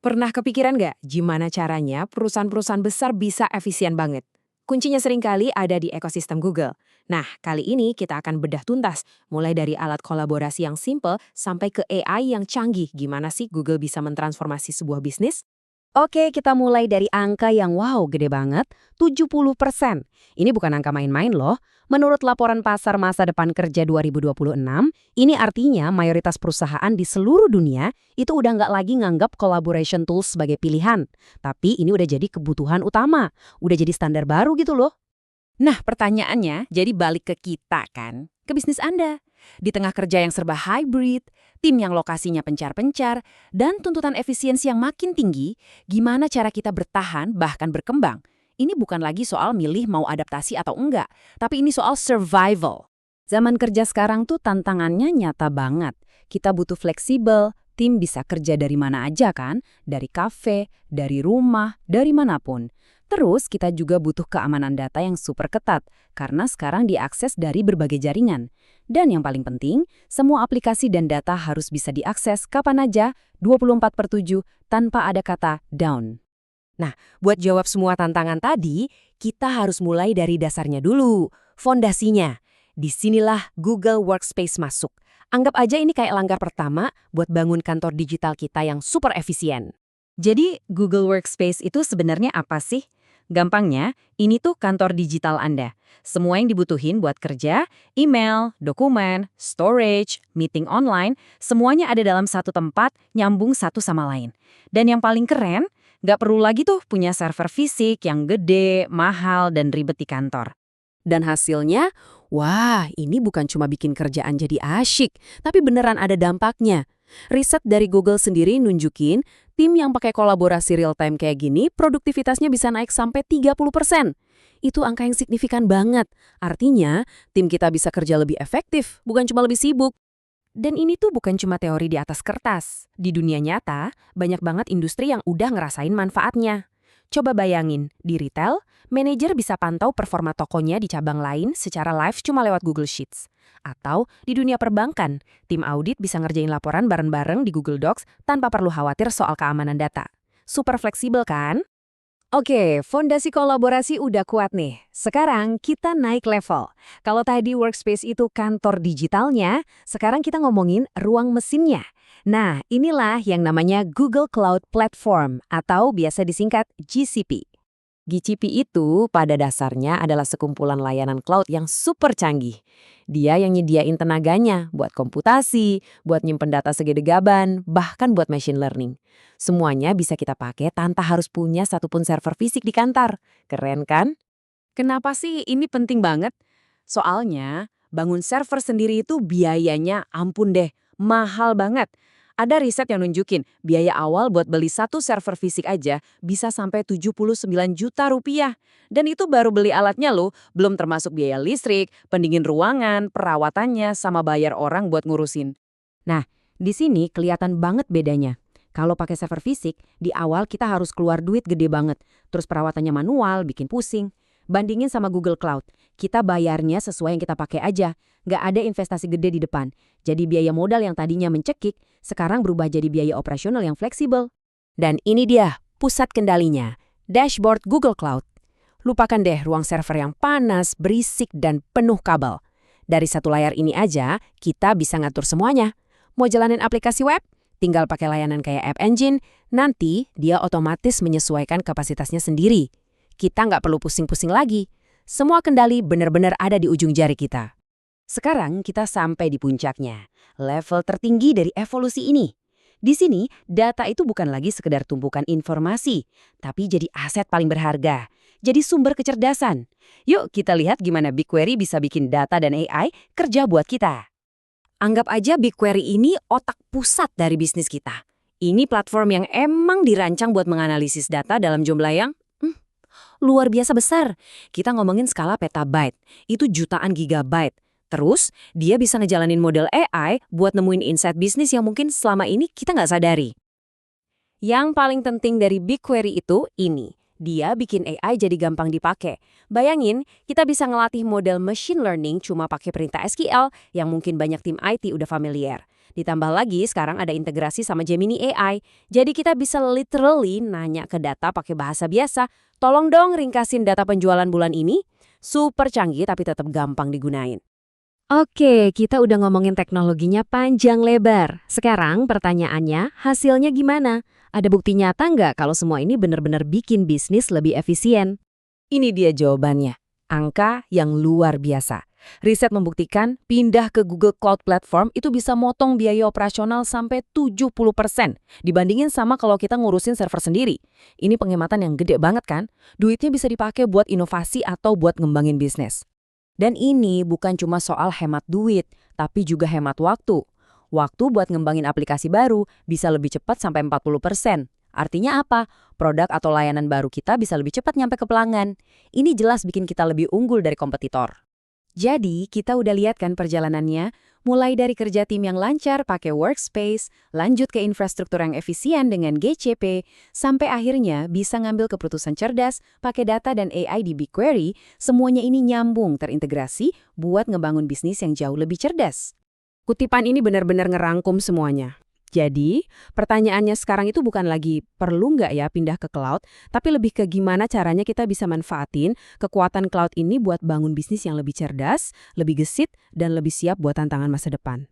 Pernah kepikiran nggak gimana caranya perusahaan-perusahaan besar bisa efisien banget? Kuncinya seringkali ada di ekosistem Google. Nah, kali ini kita akan bedah tuntas, mulai dari alat kolaborasi yang simple sampai ke AI yang canggih. Gimana sih Google bisa mentransformasi sebuah bisnis? Oke, kita mulai dari angka yang wow, gede banget, 70%. Ini bukan angka main-main loh. Menurut laporan pasar masa depan kerja 2026, ini artinya mayoritas perusahaan di seluruh dunia itu udah nggak lagi nganggap collaboration tools sebagai pilihan. Tapi ini udah jadi kebutuhan utama, udah jadi standar baru gitu loh. Nah, pertanyaannya jadi balik ke kita kan, ke bisnis Anda. Di tengah kerja yang serba hybrid, tim yang lokasinya pencar-pencar, dan tuntutan efisiensi yang makin tinggi, gimana cara kita bertahan bahkan berkembang? Ini bukan lagi soal milih mau adaptasi atau enggak, tapi ini soal survival. Zaman kerja sekarang tuh tantangannya nyata banget. Kita butuh fleksibel, tim bisa kerja dari mana aja kan? Dari kafe, dari rumah, dari manapun. Terus kita juga butuh keamanan data yang super ketat, karena sekarang diakses dari berbagai jaringan. Dan yang paling penting, semua aplikasi dan data harus bisa diakses kapan aja, 24/7, tanpa ada kata down. Nah, buat jawab semua tantangan tadi, kita harus mulai dari dasarnya dulu, fondasinya. Disinilah Google Workspace masuk. Anggap aja ini kayak langkah pertama buat bangun kantor digital kita yang super efisien. Jadi, Google Workspace itu sebenarnya apa sih? Gampangnya, ini tuh kantor digital Anda. Semua yang dibutuhin buat kerja, email, dokumen, storage, meeting online, semuanya ada dalam satu tempat, nyambung satu sama lain. Dan yang paling keren, nggak perlu lagi tuh punya server fisik yang gede, mahal, dan ribet di kantor. Dan hasilnya, wah, ini bukan cuma bikin kerjaan jadi asyik, tapi beneran ada dampaknya. Riset dari Google sendiri nunjukin, tim yang pakai kolaborasi real-time kayak gini, produktivitasnya bisa naik sampai 30%. Itu angka yang signifikan banget. Artinya, tim kita bisa kerja lebih efektif, bukan cuma lebih sibuk. Dan ini tuh bukan cuma teori di atas kertas. Di dunia nyata, banyak banget industri yang udah ngerasain manfaatnya. Coba bayangin, di retail, manajer bisa pantau performa tokonya di cabang lain secara live cuma lewat Google Sheets. Atau di dunia perbankan, tim audit bisa ngerjain laporan bareng-bareng di Google Docs tanpa perlu khawatir soal keamanan data. Super fleksibel kan? Oke, fondasi kolaborasi udah kuat nih. Sekarang kita naik level. Kalau tadi workspace itu kantor digitalnya, sekarang kita ngomongin ruang mesinnya. Nah, inilah yang namanya Google Cloud Platform atau biasa disingkat GCP. GCP itu pada dasarnya adalah sekumpulan layanan cloud yang super canggih. Dia yang nyediain tenaganya buat komputasi, buat nyimpen data segede gaban, bahkan buat machine learning. Semuanya bisa kita pakai tanpa harus punya satupun server fisik di kantor. Keren kan? Kenapa sih ini penting banget? Soalnya, bangun server sendiri itu biayanya ampun deh, mahal banget. Ada riset yang nunjukin biaya awal buat beli satu server fisik aja bisa sampai 79 juta rupiah. Dan itu baru beli alatnya loh, belum termasuk biaya listrik, pendingin ruangan, perawatannya, sama bayar orang buat ngurusin. Nah, di sini kelihatan banget bedanya. Kalau pakai server fisik, di awal kita harus keluar duit gede banget. Terus perawatannya manual, bikin pusing. Bandingin sama Google Cloud, kita bayarnya sesuai yang kita pakai aja. Nggak ada investasi gede di depan. Jadi biaya modal yang tadinya mencekik, sekarang berubah jadi biaya operasional yang fleksibel. Dan ini dia, pusat kendalinya. Dashboard Google Cloud. Lupakan deh ruang server yang panas, berisik, dan penuh kabel. Dari satu layar ini aja, kita bisa ngatur semuanya. Mau jalanin aplikasi web? Tinggal pakai layanan kayak App Engine, nanti dia otomatis menyesuaikan kapasitasnya sendiri. Kita nggak perlu pusing-pusing lagi. Semua kendali benar-benar ada di ujung jari kita. Sekarang kita sampai di puncaknya, level tertinggi dari evolusi ini. Di sini, data itu bukan lagi sekedar tumpukan informasi, tapi jadi aset paling berharga. Jadi sumber kecerdasan. Yuk kita lihat gimana BigQuery bisa bikin data dan AI kerja buat kita. Anggap aja BigQuery ini otak pusat dari bisnis kita. Ini platform yang emang dirancang buat menganalisis data dalam jumlah yang luar biasa besar. Kita ngomongin skala petabyte, itu jutaan gigabyte. Terus, dia bisa ngejalanin model AI buat nemuin insight bisnis yang mungkin selama ini kita nggak sadari. Yang paling penting dari BigQuery itu ini. Dia bikin AI jadi gampang dipakai. Bayangin, kita bisa ngelatih model machine learning cuma pakai perintah SQL yang mungkin banyak tim IT udah familiar. Ditambah lagi sekarang ada integrasi sama Gemini AI. Jadi kita bisa literally nanya ke data pakai bahasa biasa. Tolong dong ringkasin data penjualan bulan ini. Super canggih tapi tetap gampang digunain. Oke, kita udah ngomongin teknologinya panjang lebar. Sekarang pertanyaannya, hasilnya gimana? Ada bukti nyata nggak kalau semua ini benar-benar bikin bisnis lebih efisien? Ini dia jawabannya. Angka yang luar biasa. Riset membuktikan pindah ke Google Cloud Platform itu bisa motong biaya operasional sampai 70% dibandingin sama kalau kita ngurusin server sendiri. Ini penghematan yang gede banget kan? Duitnya bisa dipakai buat inovasi atau buat ngembangin bisnis. Dan ini bukan cuma soal hemat duit, tapi juga hemat waktu. Waktu buat ngembangin aplikasi baru bisa lebih cepat sampai 40%. Artinya apa? Produk atau layanan baru kita bisa lebih cepat nyampe ke pelanggan. Ini jelas bikin kita lebih unggul dari kompetitor. Jadi, kita udah lihat kan perjalanannya, mulai dari kerja tim yang lancar pakai workspace, lanjut ke infrastruktur yang efisien dengan GCP, sampai akhirnya bisa ngambil keputusan cerdas pakai data dan AI di BigQuery, semuanya ini nyambung terintegrasi buat ngebangun bisnis yang jauh lebih cerdas. Kutipan ini benar-benar ngerangkum semuanya. Jadi, pertanyaannya sekarang itu bukan lagi perlu nggak ya pindah ke cloud, tapi lebih ke gimana caranya kita bisa manfaatin kekuatan cloud ini buat bangun bisnis yang lebih cerdas, lebih gesit, dan lebih siap buat tantangan masa depan.